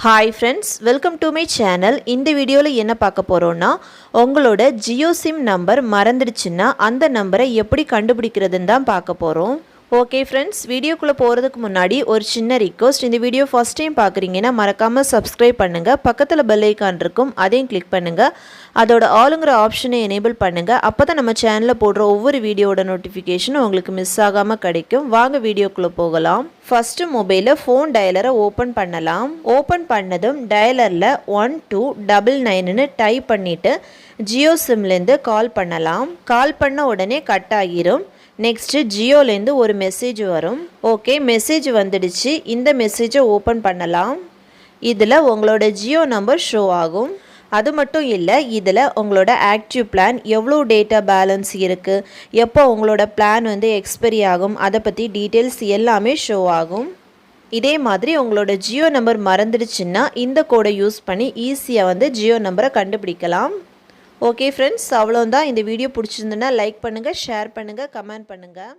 Hi friends, welcome to my channel. இந்த வீடியோவில் என்ன பார்க்க போகிறோன்னா, உங்களோட ஜியோ சிம் நம்பர் மறந்துடுச்சுன்னா அந்த நம்பரை எப்படி கண்டுபிடிக்கிறதுன்னு தான் பார்க்க போகிறோம். ஓகே ஃப்ரெண்ட்ஸ், வீடியோக்குள்ளே போகிறதுக்கு முன்னாடி ஒரு சின்ன ரிக்வெஸ்ட். இந்த வீடியோ ஃபஸ்ட் டைம் பார்க்குறீங்கன்னா மறக்காமல் சப்ஸ்கிரைப் பண்ணுங்கள். பக்கத்தில் பெல் ஐக்கான் இருக்கும், அதையும் கிளிக் பண்ணுங்கள். அதோட ஆளுங்கிற ஆப்ஷனை எனேபிள் பண்ணுங்கள். அப்போ தான் நம்ம சேனலில் போடுற ஒவ்வொரு வீடியோட நோட்டிஃபிகேஷனும் உங்களுக்கு மிஸ் ஆகாமல் கிடைக்கும். வாங்க வீடியோக்குள்ளே போகலாம். ஃபஸ்ட்டு மொபைலில் ஃபோன் டயலரை ஓப்பன் பண்ணலாம். ஓப்பன் பண்ணதும் டயலரில் 1299ன்னு டைப் பண்ணிவிட்டு ஜியோ சிம்லேருந்து கால் பண்ணலாம். கால் பண்ண உடனே கட் ஆகிரும். நெக்ஸ்ட்டு ஜியோலேருந்து ஒரு மெசேஜ் வரும். ஓகே, மெசேஜ் வந்துடுச்சு. இந்த மெசேஜை ஓப்பன் பண்ணலாம். இதில் உங்களோட ஜியோ நம்பர் ஷோ ஆகும். அது மட்டும் இல்லை, இதில் உங்களோட ஆக்டிவ் பிளான், எவ்வளோ டேட்டா பேலன்ஸ் இருக்குது, எப்போ உங்களோட பிளான் எக்ஸ்பைரி ஆகும், அதை பற்றி டீட்டெயில்ஸ் எல்லாமே ஷோ ஆகும். இதே மாதிரி உங்களோட ஜியோ நம்பர் மறந்துடுச்சுன்னா இந்த கோடை யூஸ் பண்ணி ஈஸியாக ஜியோ நம்பரை கண்டுபிடிக்கலாம். ஓகே ஃப்ரெண்ட்ஸ், அவ்வளோதான். இந்த வீடியோ பிடிச்சிருந்துன்னா லைக் பண்ணுங்கள், ஷேர் பண்ணுங்கள், கமெண்ட் பண்ணுங்கள்.